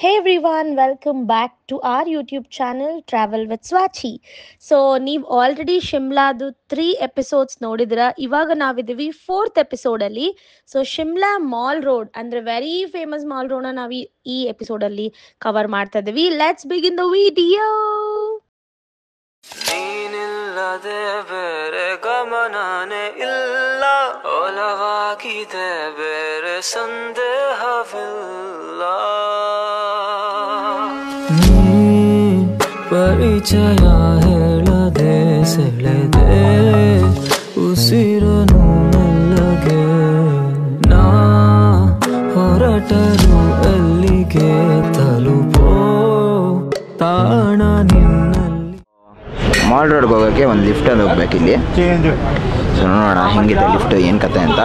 Hey everyone, welcome back to our YouTube channel Travel with Swachi. So ನೀವು already ಶಿಮ್ಲಾದು 3 episodes ನೋಡಿದಿರ. ಇವಾಗ ನಾವಿದ್ದೀವಿ 4th ಎಪಿಸೋಡಲ್ಲಿ. ಸೊ ಶಿಮ್ಲಾ ಮಾಲ್ ರೋಡ್ ಅಂದರೆ ವೆರಿ ಫೇಮಸ್ ಮಾಲ್ ರೋಡ್ನ ನಾವು ಈ ಎಪಿಸೋಡಲ್ಲಿ ಕವರ್ ಮಾಡ್ತಾ ಇದ್ದೀವಿ. Let's begin the video. ನೀನಿಲ್ಲದೆ ಬೇರೆ ಗಮನನೇ ಇಲ್ಲ, ಒಲವಾಗಿದೆ ಬೇರೆ ಸಂದೇಹವಿಲ್ಲ. ಪರಿಚಯ ಹೇಳದೆ ಸೆಳೆದೆ ಉಸಿರನು ಮೆಲ್ಲಗೆ, ನಾ ಹೊರಟರು ಎಲ್ಲಿಗೆ ತಲುಪೋ ತಾಣ ನಿನ್ನಲ್ಲಿ. ಮಾಲ್ ರೋಡ್ಗೆ ಹೋಗೋಕ್ಕೆ ಒಂದು ಲಿಫ್ಟಲ್ಲಿ ಹೋಗ್ಬೇಕು ಇಲ್ಲಿ. ಸೊ ನೋಡೋಣ ಹೆಂಗಿದೆ ಲಿಫ್ಟ್, ಏನು ಕತೆ ಅಂತ.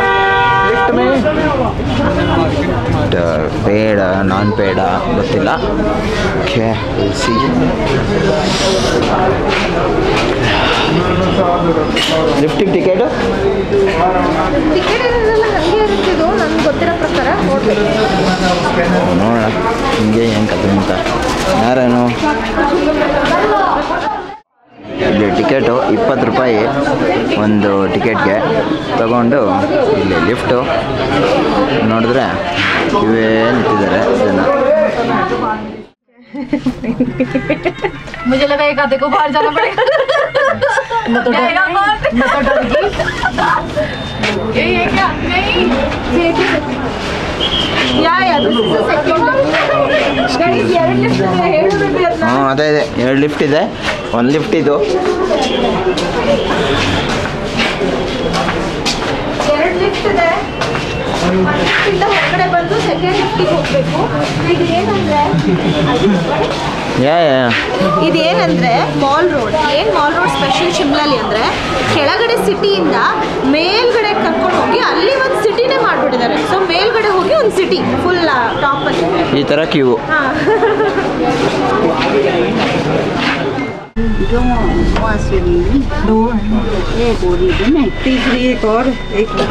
ಪೇಡ ನಾನ್ ಪೇಡ ಗೊತ್ತಿಲ್ಲ. ಓಕೆ ಸಿ ಲಿಫ್ಟಿಗೆ ಟಿಕೆಟು ನನಗೆ ಗೊತ್ತಿರೋ ಪ್ರಕಾರ ನೋಡೋಣ ಹಿಂಗೆ ಏನು ಕತೆ ಅಂತ. ಯಾರೇನು ಇಲ್ಲಿ ಟಿಕೆಟು 20 ರೂಪಾಯಿ ಒಂದು ಟಿಕೆಟ್ಗೆ ತಗೊಂಡು ಇಲ್ಲಿ ಲಿಫ್ಟು ನೋಡಿದ್ರೆ ಇವೇ ನಿಂತಿದ್ದಾರೆ ಜನ. मुझे लगा एक आधे को बाहर जाना पड़ेगा। ये क्या नहीं ಹಾಂ ಅದೇ ಇದೆ, 2 ಲಿಫ್ಟ್ ಇದೆ. ಒಂದು ಲಿಫ್ಟ್ ಇದು ಹೊರಗಡೆ ಬಂದು ಸೆಕೆಂಡ್ ಲಿಫ್ಟಿಗೆ ಹೋಗ್ಬೇಕು. ಇದೇನಂದ್ರೆ ಮಾಲ್ ರೋಡ್. ಏನು ಮಾಲ್ ರೋಡ್ ಸ್ಪೆಷಲ್ ಶಿಮ್ಲಾಲಿ ಅಂದರೆ ಕೆಳಗಡೆ ಸಿಟಿಯಿಂದ ಮೇಲ್ಗಡೆ ಕರ್ಕೊಂಡು ಹೋಗಿ ಅಲ್ಲಿ ಒಂದು ಸಿಟಿನೇ ಮಾಡಿಬಿಟ್ಟಿದ್ದಾರೆ. ಸೊ ಮೇಲ್ಗಡೆ ಹೋಗಿ ಒಂದು ಸಿಟಿ ಫುಲ್ ಟಾಪಲ್ಲಿ ಈ ಥರ ಕ್ಯೂ.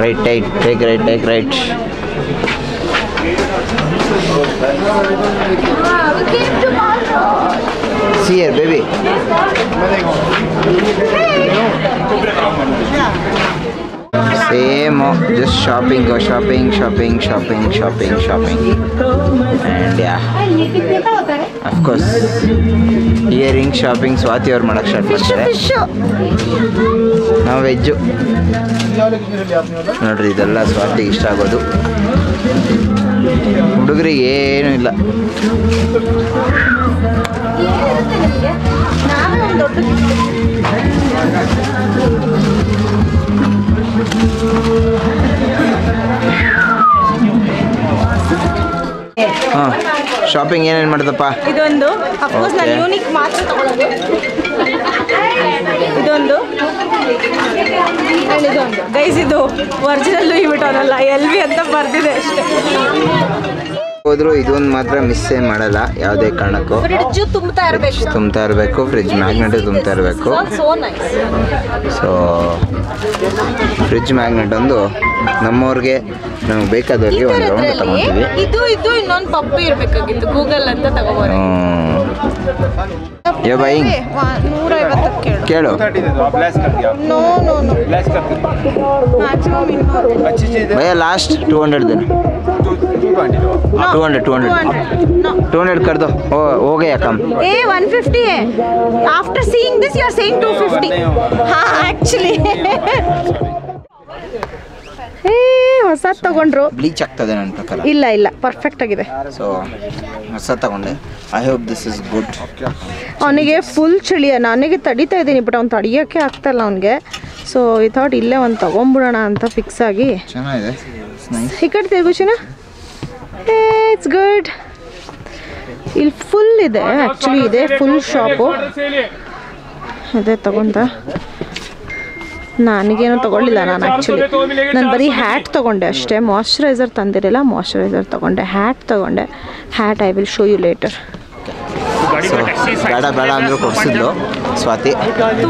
Right tight take right take right. See here, baby. Same, just shopping, go shopping. And yeah, of course, earring shopping Swati ಅವ್ರು ಮಾಡಕ್ಕೆ ಸ್ಟಾರ್ಟ್ ಮಾಡ್ತಾರೆ. ನಾವು ವೆಜ್ಜು ನೋಡ್ರಿ, ಇದೆಲ್ಲ ಸ್ವಾತಿಗೆ ಇಷ್ಟ ಆಗೋದು. ಹುಡುಗರಿಗೆ ಏನೂ ಇಲ್ಲ. ಹಾಂ, ಶಾಪಿಂಗ್ ಏನೇನು ಮಾಡ್ದಪ್ಪ? ಇದೊಂದು ಅಫ್ಕೋರ್ಸ್ ನಾನು ಯೂನಿಕ್ ಮಾತ್ರ ತಗೊಳ್ಳೋದು. ಇದೊಂದು ಗೈಸ್, ಇದು ಒರಿಜಿನಲ್ ಲೂಯಿ ವಿಟಾನ್ ಅಲ್ಲ, LV ಅಂತ ಬರ್ದಿದೆ ಅಷ್ಟೇ. ಹೋದ್ರು ಇದೊಂದು ಮಾತ್ರ ಮಿಸ್ಸೇ ಮಾಡಲ್ಲ ಯಾವುದೇ ಕಾರಣಕ್ಕೂ. ಫ್ರಿಡ್ಜು ತುಂಬ್ತಾ ಇರಬೇಕು, ಫ್ರಿಡ್ಜ್ ಮ್ಯಾಗ್ನೆಟ್ ತುಂಬ್ತಾ ಇರಬೇಕು. ಸೊ ಫ್ರಿಡ್ಜ್ ಮ್ಯಾಗ್ನೆಟ್ ಒಂದು ನಮ್ಮವ್ರಿಗೆ, ನಮಗೆ ಬೇಕಾದವ್ರಿಗೆ ಒಂದು ರೌಂಡ್ ತಗೊಂತೀವಿ. ಇದು ಇನ್ನೊಂದು ಪಪ್ಪಿ ಇರಬೇಕಾಗಿತ್ತು, ಗೂಗಲ್ ಅಂತ ತಗೋಬೋದು. ಯೋ ಬಾಯಿ 150 ಕೇಳು. ನೋ ಮ್ಯಾಕ್ಸಿಮಮ್ 200 ಭಯ ಲಾಸ್ಟ್ 200 देना. 200 कर दो. हो गया कम. 150 है. After seeing this you are saying 250. हाँ एक्चुअली ಹೊಸ ತಗೊಂಡ್ರು. ಬ್ಲೀಚ್ ಆಗ್ತದೆ ನನ್ನ ಪ್ರಕಾರ. ಇಲ್ಲ ಪರ್ಫೆಕ್ಟ್ ಆಗಿದೆ. ಸೊ ಹೊಸ ತಗೊಂಡೆ. I hope this is good. ಅವನಿಗೆ ಫುಲ್ ಚಳಿ, ನನಗೆ ತಡಿತಾ ಇದ್ದೀನಿ ಬಟ್ ಅವ್ನು ತಡಿಯೋಕ್ಕೆ ಆಗ್ತಾಯಿಲ್ಲ ಅವನಿಗೆ. ಸೊ ಈ ಥಾಟ್ ಇಲ್ಲೇ ಒಂದು ತೊಗೊಂಬಿಡೋಣ ಅಂತ ಫಿಕ್ಸ್ ಆಗಿ. ಚೆನ್ನಾಗಿದೆ. ಈ ಕಡೆ ತಿರುಗುಚಿನ ಇಟ್ಸ್ ಗುಡ್. ಇಲ್ಲಿ ಫುಲ್ ಇದೆ, ಆ್ಯಕ್ಚುಲಿ ಇದೆ ಫುಲ್ ಶಾಪು. ಅದೇ ತಗೊಂಡ. ನನಗೇನು ತೊಗೊಳ್ಳಿಲ್ಲ ನಾನು ಆ್ಯಕ್ಚುಲಿ. ನಾನು ಬರೀ ಹ್ಯಾಟ್ ತೊಗೊಂಡೆ ಅಷ್ಟೇ, ಮಾಯ್ಶ್ಚರೈಸರ್ ತಂದಿರಲಿಲ್ಲ. ಮಾಯ್ಶ್ಚರೈಸರ್ ತೊಗೊಂಡೆ, ಹ್ಯಾಟ್ ತೊಗೊಂಡೆ. Hat I will show you later. ಬೇಡ ಬೇಡ ಅಂದರೂ ಕೊಡಿಸಿದ್ಲು ಸ್ವಾತಿ.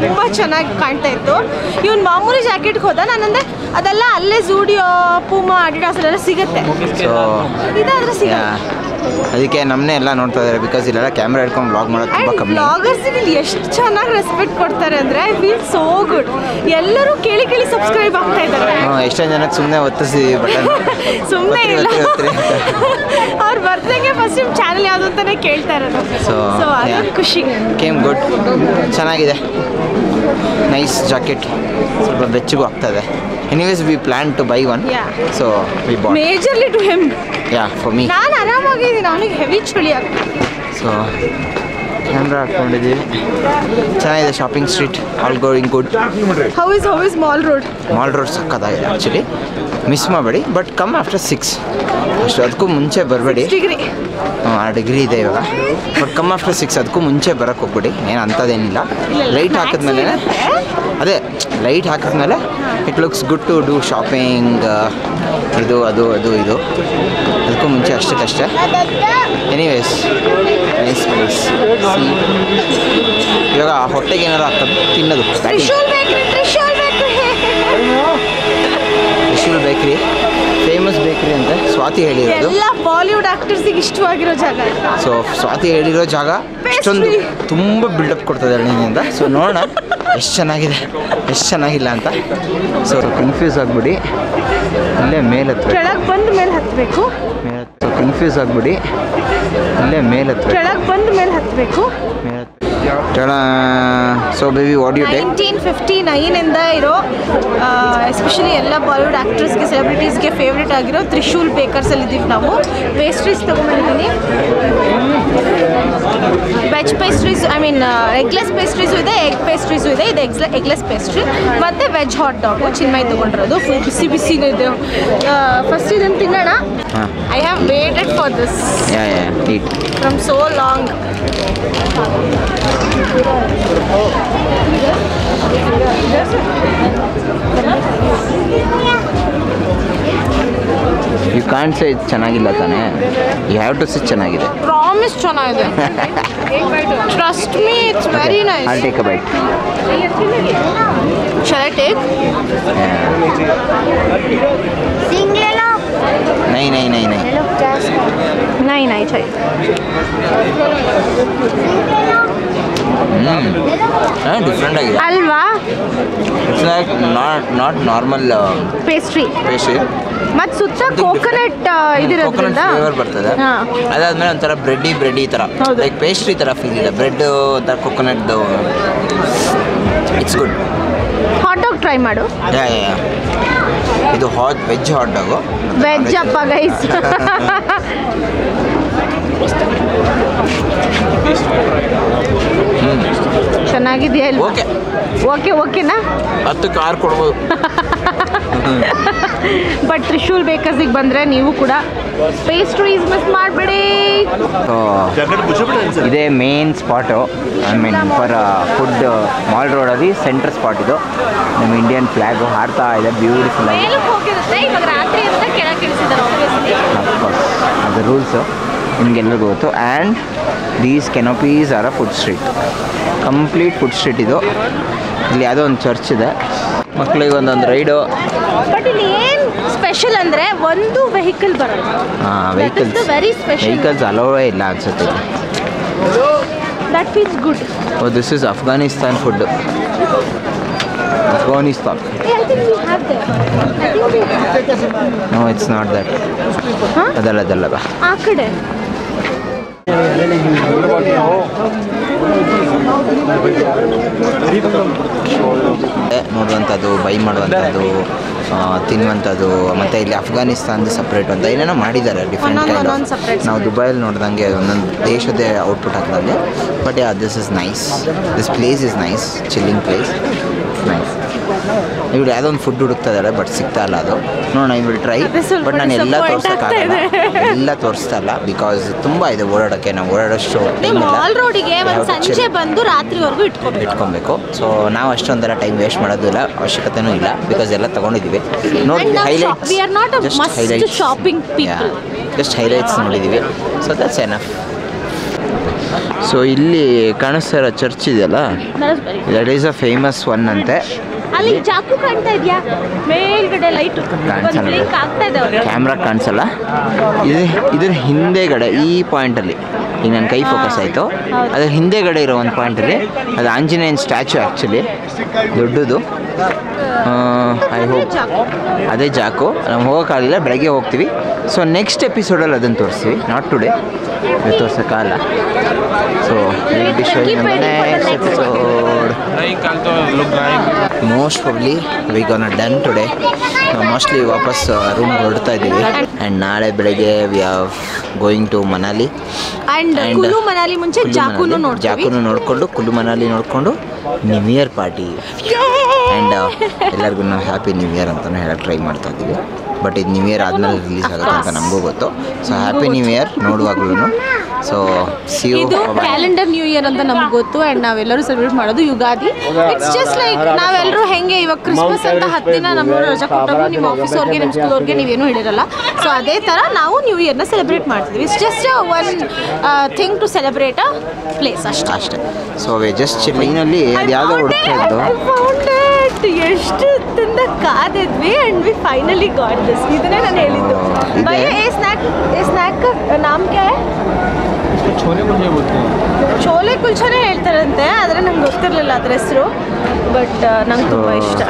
ತುಂಬ ಚೆನ್ನಾಗಿ ಕಾಣ್ತಾ ಇತ್ತು. ಇವನು ಮಾಮೂಲಿ ಜಾಕೆಟ್ಗೆ ಹೋದ, ನಾನಂದ್ರೆ ಅದೆಲ್ಲ ಅಲ್ಲೇ ಝೂಡಿಯೋ, ಪೂಮಾ, ಅಡಿಡಾಸ್ ಎಲ್ಲ ಸಿಗುತ್ತೆ. ಸೊ ಇದಾದ್ರೆ ಸಿಗುತ್ತೆ. ಅದಕ್ಕೆ ನಮ್ಮನ್ನೇ ಎಲ್ಲ ನೋಡ್ತಾ ಇದ್ದಾರೆ ಬಿಕಾಸ್ ಇಲ್ಲೆಲ್ಲ ಕ್ಯಾಮ್ರಾ ಹಿಡ್ಕೊಂಡು ವ್ಲಾಗ್ ಮಾಡೋದು ತುಂಬ ಕಮ್ಮಿ. ವ್ಲಾಗರ್ಸಿಗೆ ಇಲ್ಲಿ ಎಷ್ಟು ಚೆನ್ನಾಗಿ ರೆಸ್ಪೆಕ್ಟ್ ಕೊಡ್ತಾರೆ ಅಂದರೆ ಐ ಫೀಲ್ ಸೋ ಗುಡ್. ಎಲ್ಲರೂ ಕೇಳಿ ಕೇಳಿ ಸಬ್ಸ್ಕ್ರೈಬ್ ಆಗ್ತಾ ಇದ್ದಾರೆ. ಎಷ್ಟೊಂದು ಜನಕ್ಕೆ ಸುಮ್ಮನೆ ಒತ್ತಿಸಿದ್ವಿ ಬಟನ್. ಸುಮ್ಮನೆ ಇಲ್ಲ, ಅವ್ರು ಬರ್ದಂಗೆ ಫಸ್ಟ್ ನಿಮ್ಮ ಚಾನಲ್ ಯಾವುದು ಅಂತಾನೆ ಕೇಳ್ತಾ ಇರೋದು. ಸೊ ಅದೊಂದು ಖುಷಿ. ಕೇಮ್ ಗುಡ್, ಚೆನ್ನಾಗಿದೆ. ನೈಸ್ ಜಾಕೆಟ್, ಸ್ವಲ್ಪ ಬೆಚ್ಚಗೂ ಆಗ್ತದೆ. Anyways we plan to buy one, so we bought majorly to him. Yeah for me. ನಾನು ಆರಾಮಾಗಿದ್ದೀನಿ, ಅವನಿಗೆ ಹೆವಿ ಚಳಿ ಆಗ್ತದೆ. ಸೊ ಕ್ಯಾಮ್ರಾ ಹಾಕ್ಕೊಂಡಿದ್ದೀವಿ. ಚೆನ್ನಾಗಿದೆ shopping street, all going good. How is mall road? Mall road ಸಕ್ಕತ್ತಾಗಿದೆ ಆ್ಯಕ್ಚುಲಿ, ಮಿಸ್ ಮಾಡಬೇಡಿ. But come after 6 ಅಷ್ಟು, ಅದಕ್ಕೂ ಮುಂಚೆ ಬರಬೇಡಿ. ಆ ಡಿಗ್ರಿ ಇದೆ ಇವಾಗ. ಬಟ್ ಕಮ್ ಆಫ್ಟರ್ 6, ಅದಕ್ಕೂ ಮುಂಚೆ ಬರೋಕ್ಕೆ ಹೋಗ್ಬೇಡಿ. ಏನು ಅಂಥದ್ದೇನಿಲ್ಲ. ಲೈಟ್ ಹಾಕಿದ್ಮೇಲೆ, ಅದೇ ಲೈಟ್ ಹಾಕಿದ್ಮೇಲೆ it looks good to do shopping. ಇದು ಅದು ಇದು ಅದಕ್ಕೂ ಮುಂಚೆ ಅಷ್ಟಕ್ಕಷ್ಟೇ. Anyways nice place. ಇವಾಗ ಹೊಟ್ಟೆಗೆ ಏನಾರು ಹಾಕೋದು ತಿನ್ನೋದು. ತ್ರಿಶೂಲ್ ಬೇಕ್ರಿ ಫೇಮಸ್ ಬೇಕ್ರಿ ಅಂತ ಸ್ವಾತಿ ಹೇಳಿರೋದು. ಎಲ್ಲ ಬಾಲಿವುಡ್ ಆಕ್ಟರ್ಸಿಗೆ ಇಷ್ಟವಾಗಿರೋ ಜಾಗ. ಸೊ ಸ್ವಾತಿ ಹೇಳಿರೋ ಜಾಗ ಅಷ್ಟೊಂದು ತುಂಬ ಬಿಲ್ಡಪ್ ಕೊಡ್ತದೆ ನಿನ್ನಿಂದ. ಸೊ ನೋಡೋಣ ಎಷ್ಟು ಚೆನ್ನಾಗಿದೆ ಎಷ್ಟು ಚೆನ್ನಾಗಿಲ್ಲ ಅಂತ. ಸೊ ಕನ್ಫ್ಯೂಸ್ ಆಗಿಬಿಡಿ, ಇಲ್ಲೇ ಮೇಲೆ ಕೆಳಗೆ ಬಂದ ಮೇಲೆ ಹತ್ತಬೇಕು. ಸೊ ಕನ್ಫ್ಯೂಸ್ ಆಗಿಬಿಡಿ, ಇಲ್ಲೇ ಮೇಲೆ ಕೆಳಗೆ ಬಂದ ಮೇಲೆ ಹತ್ತಬೇಕು. So baby what you take? 1959 ಇಂದ ಇರೋ ಎಸ್ಪೆಷಲಿ ಎಲ್ಲ ಬಾಲಿವುಡ್ ಆ್ಯಕ್ಟ್ರಸ್ಗೆ ಸೆಲೆಬ್ರಿಟೀಸ್ಗೆ ಫೇವ್ರೇಟ್ ಆಗಿರೋ ತ್ರಿಶೂಲ್ ಬೇಕರ್ಸಲ್ಲಿ ಇದ್ದೀವಿ ನಾವು. ಪೇಸ್ಟ್ರೀಸ್ ತೊಗೊಂಡಿದ್ದೀನಿ. Veg pastries, I mean eggless pastries ಇದೆ, ಎಗ್ ಪೇಸ್ಟ್ರೀಸು ಇದೆ. ಇದು ಎಗ್ಲೆಸ್ ಪೇಸ್ಟ್ರಿ ಮತ್ತು ವೆಜ್ ಹಾಟ್ ಡಾಗು ಚಿನ್ಮಯ್ ತೊಗೊಂಡಿರೋದು. ಫುಲ್ ಬಿಸಿ ಬಿಸಿನೇ ಇದೆ. ಫಸ್ಟ್ ಇದನ್ನು ತಿನ್ನೋಣ. I have waited for this from so long. You can't say ಚೆನ್ನಾಗಿಲ್ಲ ತಾನೇ, ಯು ಹ್ಯಾವ್ ಟು ಸೇ ಚೆನ್ನಾಗಿದೆ. ಪ್ರಾಮಿಸ್ ಚೆನ್ನಾಗಿದೆ. Trust me, it's very nice. I'll take a bite. Shall I take? नहीं नहीं नहीं नहीं नहीं नहीं चाहिए. ಡಿಫ್ರೆಂಟ್ ಆಗಿದೆ ಅಲ್ವಾ? It's like not normal pastry. ಮತ್ತು ಸುತ್ತ ಕೋಕೋನಟ್ ಇದಿರೋದ್ರಿಂದ ಫ್ಲೇವರ್ ಬರ್ತದೆ. ಅದಾದ್ಮೇಲೆ ಒಂಥರ ಬ್ರೆಡ್ಡಿ ಥರ, ಲೈಕ್ ಪೇಸ್ಟ್ರಿ ಥರ ಫೀಲ್ ಇದೆ. ಬ್ರೆಡ್ ಒಂಥರ ಕೋಕೋನಟ್ದು. It's good. Hot dog try ಮಾಡು. ಯಾ ಇದು ವೆಜ್ ಹಾಟ್ ಡಾಗು. ವೆಜ್ ಅಪ್ಪ ಗೈಸ್. ಚೆನ್ನಾಗಿದೆಯಾ? ಓಕೆ ಓಕೆನಾ? 10 ಕಾರ್ ಕೊಡ್ಬೋದು. ಬಟ್ ತ್ರಿಶೂಲ್ ಬೇಕರ್ಸಿಗೆ ಬಂದರೆ ನೀವು ಕೂಡ ಪೇಸ್ಟ್ರೀಸ್ ಮಿಸ್ ಮಾಡಬೇಡಿ. ಇದೇ main spot, I mean for food. Mall ರೋಡಲ್ಲಿ ಸೆಂಟ್ರ್ ಸ್ಪಾಟ್ ಇದು. ನಮ್ಮ ಇಂಡಿಯನ್ ಫ್ಲ್ಯಾಗು ಹಾಡ್ತಾ ಇದೆ ಬ್ಯೂಟಿಫುಲ್ ಆಗಿ. ಇವಾಗ ರಾತ್ರಿ ಅಂತ ಕೆಳಗೆ ಇಳಿಸಿದ್ದಾರೆ. ಅಫ್ಕೋರ್ಸ್ ಅದು ರೂಲ್ಸು ನಿಮಗೆಲ್ಲರಿಗೂ ಗೊತ್ತು. And these canopies are a food street, complete food street ಇದು. ಇಲ್ಲಿ ಯಾವುದೋ ಒಂದು ಚರ್ಚ್ ಇದೆ, ಮಕ್ಕಳಿಗೆ ಒಂದೊಂದು ರೈಡು. ಬಟ್ ಇಲ್ಲಿ ಏನು ಸ್ಪೆಷಲ್ ಅಂದರೆ ಒಂದು ವೆಹಿಕಲ್ ಬರೋದು. ವೆಹಿಕಲ್ಸ್ ಅಲೋವೇ ಇಲ್ಲ ಅನ್ಸುತ್ತೆ. That feels good. Oh this is Afghanistan food. Afghanistan. No it's not that. ಅದಲ್ಲ ಬಾ ಆ ಕಡೆ. ನೋಡುವಂಥದ್ದು, ಬೈ ಮಾಡುವಂಥದ್ದು, ತಿನ್ನುವಂಥದ್ದು. ಮತ್ತು ಇಲ್ಲಿ ಅಫ್ಘಾನಿಸ್ತಾನದ ಸಪ್ರೇಟ್ ಅಂತ ಏನೇನೋ ಮಾಡಿದ್ದಾರೆ ಡಿಫ್ರೆಂಟ್ ಕೈಂಡ್. ನಾವು ದುಬೈಯಲ್ಲಿ ನೋಡ್ದಂಗೆ ಒಂದೊಂದು ದೇಶದೇ ಔಟ್ಪುಟ್ ಹಾಕಿದಂಗೆ. But yeah this is nice. This place is nice, chilling place nice. ಇವ್ರು ಯಾವುದೋ ಒಂದು ಫುಡ್ ಹುಡುಕ್ತಾ ಇದ್ದಾರೆ ಬಟ್ ಸಿಗ್ತಾ ಇಲ್ಲ ಅದು. ನೋಡೋಣ, ಇವ್ರು ಟ್ರೈ. ಬಟ್ ನಾನು ಎಲ್ಲ ತೋರಿಸೋಕ್ಕಾಗಲ್ಲ, ಎಲ್ಲ ತೋರಿಸ್ತಾ ಇಲ್ಲ ಬಿಕಾಸ್ ತುಂಬ ಇದೆ ಓಡಾಡೋಕ್ಕೆ. ನಾವು ಓಡಾಡೋಷ್ಟು ಮಾಲ್ ರೋಡಿಗೆ ಒಂದು ಸಂಜೆ ಬಂದು ರಾತ್ರಿವರೆಗೂ ಇಟ್ಕೊಬೇಕು. ಸೊ ನಾವು ಅಷ್ಟೊಂದೆಲ್ಲ ಟೈಮ್ ವೇಸ್ಟ್ ಮಾಡೋದಿಲ್ಲ, ಅವಶ್ಯಕತೆನೂ ಇಲ್ಲ ಬಿಕಾಸ್ ಎಲ್ಲ ತೊಗೊಂಡಿದ್ದೀವಿ. ನೋಡಿ ಹೈಲೈಟ್ಸ್, ಜಸ್ಟ್ ಹೈಲೈಟ್ಸ್ ನೋಡಿದ್ದೀವಿ. So that's enough. ಸೊ ಇಲ್ಲಿ ಕಾಣಿಸ್ತಾ ಇರೋ ಚರ್ಚ್ ಇದೆಯಲ್ಲ, that is a famous one ಅಂತೆ. ಅಲ್ಲಿ ಚಾಕು ಕಾಣ್ತಾ ಇದೆಯಾ ಮೇಲ್ಗಡೆ ಲೈಟ್ ಬ್ಲಿಂಕ್ ಆಗ್ತಾ ಇದೆ ಅವ್ರಿಗೆ. ಕ್ಯಾಮ್ರಾ ಕಾಣಿಸಲ್ಲ. ಇದ್ರ ಹಿಂದೆಗಡೆ ಈ ಪಾಯಿಂಟಲ್ಲಿ ಈಗ ನನ್ನ ಕೈ ಫೋಕಸ್ ಆಯಿತು, ಅದ್ರ ಹಿಂದೆಗಡೆ ಇರೋ ಒಂದು ಪಾಯಿಂಟಲ್ಲಿ ಅದು ಆಂಜನೇಯನ್ ಸ್ಟ್ಯಾಚು ಆ್ಯಕ್ಚುಲಿ ದೊಡ್ಡದು. ಐ ಹೋಪ್ ಅದೇ ಜಾಕು. ನಾವು ಹೋಗೋಕ್ಕಾಗಲಿಲ್ಲ, ಬೆಳಗ್ಗೆ ಹೋಗ್ತೀವಿ. ಸೊ ನೆಕ್ಸ್ಟ್ ಎಪಿಸೋಡಲ್ಲಿ ಅದನ್ನು ತೋರಿಸ್ತೀವಿ, ನಾಟ್ ಟುಡೇ, ತೋರ್ಸೋಕ್ಕಾಗಲ್ಲ. So next episode most probably we gonna done today. Mostly ವಾಪಸ್ ರೂಮ್ ಹೊರಡ್ತಾ ಇದ್ದೀವಿ. ಆ್ಯಂಡ್ ನಾಳೆ ಬೆಳಗ್ಗೆ we are going to Manali. And Kullu Manali ಮುಂಚೆ ಜಾಕುನು ನೋಡಿಕೊಂಡು ಕುಲು ಮನಾಲಿ ನೋಡಿಕೊಂಡು ನ್ಯೂ ಇಯರ್ ಪಾರ್ಟಿ. ಆ್ಯಂಡ್ ಎಲ್ಲರಿಗೂ ನಾವು ಹ್ಯಾಪಿ ನ್ಯೂ ಇಯರ್ ಅಂತಲೂ ಹೇಳಕ್ಕೆ ಟ್ರೈ ಮಾಡ್ತಾ ಇದ್ದೀವಿ. ಬಟ್ ಇದು ನ್ಯೂ ಇಯರ್ ಆದಮೇಲೆ ರಿಲೀಸ್ ಆಗುತ್ತೆ ಅಂತ ನಮಗೂ ಗೊತ್ತು. ಸೊ ಹ್ಯಾಪಿ ನ್ಯೂ ಇಯರ್ ನೋಡುವಾಗ್ಲೂ. ಸೊ ಇದು ಕ್ಯಾಲೆಂಡರ್ ನ್ಯೂ ಇಯರ್ ಅಂತ ನಮ್ಗೆ ಗೊತ್ತು. ಆ್ಯಂಡ್ ನಾವೆಲ್ಲರೂ ಸೆಲೆಬ್ರೇಟ್ ಮಾಡೋದು ಯುಗಾದಿ. ಇಟ್ಸ್ ಜಸ್ಟ್ ಲೈಕ್ ನಾವೆಲ್ಲರೂ ಹೆಂಗೆ ಇವಾಗ ಕ್ರಿಸ್ಮಸ್ ಅಂತ 10 ದಿನ ನಮ್ಮ ರಜಾ ಕೊಟ್ಟಾಗ ನಿಮ್ಮ ಆಫೀಸ್ ಅವ್ರಿಗೆ ನಿಮ್ಮ ಸ್ಕೂಲ್ ಅವ್ರಿಗೆ ನೀವೇನು ಹೇಳಿರಲ್ಲ. ಸೊ ಅದೇ ಥರ ನಾವು ನ್ಯೂ ಇಯರ್ನ ಸೆಲೆಬ್ರೇಟ್ ಮಾಡ್ತಿದ್ವಿ. It's just one thing to celebrate a place ಅಷ್ಟೇ. ಸೊ ಜಸ್ಟ್ ಚಿಲ್ಲಿನಲ್ಲಿ ಅದು ಯಾವುದೋ ಹುಡುಕ್ತಾ ಇದ್ದು ಎಷ್ಟು ಹೊತ್ತಿಂದ ಕಾದಿದ್ವಿ and we finally got this. ಇದನ್ನೇ ನಾನು ಹೇಳಿದ್ದು. ಭಯ ಏ ಸ್ನ್ಯಾಕ್ ನಾಮ್ ಕ್ಯಾ ಹೈ? ಚೋಲೆ ಕುಲ್ಚಾನೇ ಹೇಳ್ತಾರಂತೆ, ಆದರೆ ನಂಗೆ ಗೊತ್ತಿರಲಿಲ್ಲ ಅದ್ರ ಹೆಸರು. ಬಟ್ ನಂಗೆ ತುಂಬ ಇಷ್ಟ.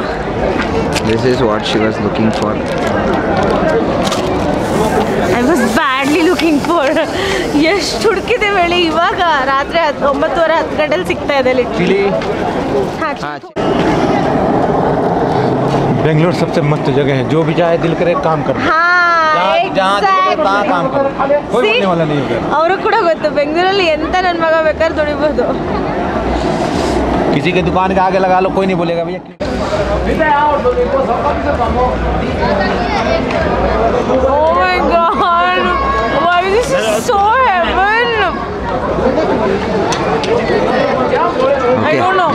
This is what she was looking for. I was badly looking for. ಎಷ್ಟು ಹುಡುಕಿದ್ದೇವೆ ಹೇಳಿ. ಇವಾಗ ರಾತ್ರಿ 9:30 10 ಗಂಟೆಲಿ ಸಿಗ್ತಾ ಇದೆ ಲಿಟ್ರಲಿ. बेंगलोर सबसे मस्त जगह है, जो भी चाहे दिल करे काम कर। जहाँ दिल करे तहाँ काम कर, कोई बोलने वाला नहीं होगा. ಅವರು ಕೂಡ ಗೊತ್ತು ಬೆಂಗಳೂರಲ್ಲಿ ಎಂತ ನನ್ನ ಮಗ ಬೇಕಾದ್ರೆ ದುಡಿಬೋದು. किसी के दुकान के आगे लगा लो, कोई नहीं बोलेगा भैया. Oh my God, why this is so heaven.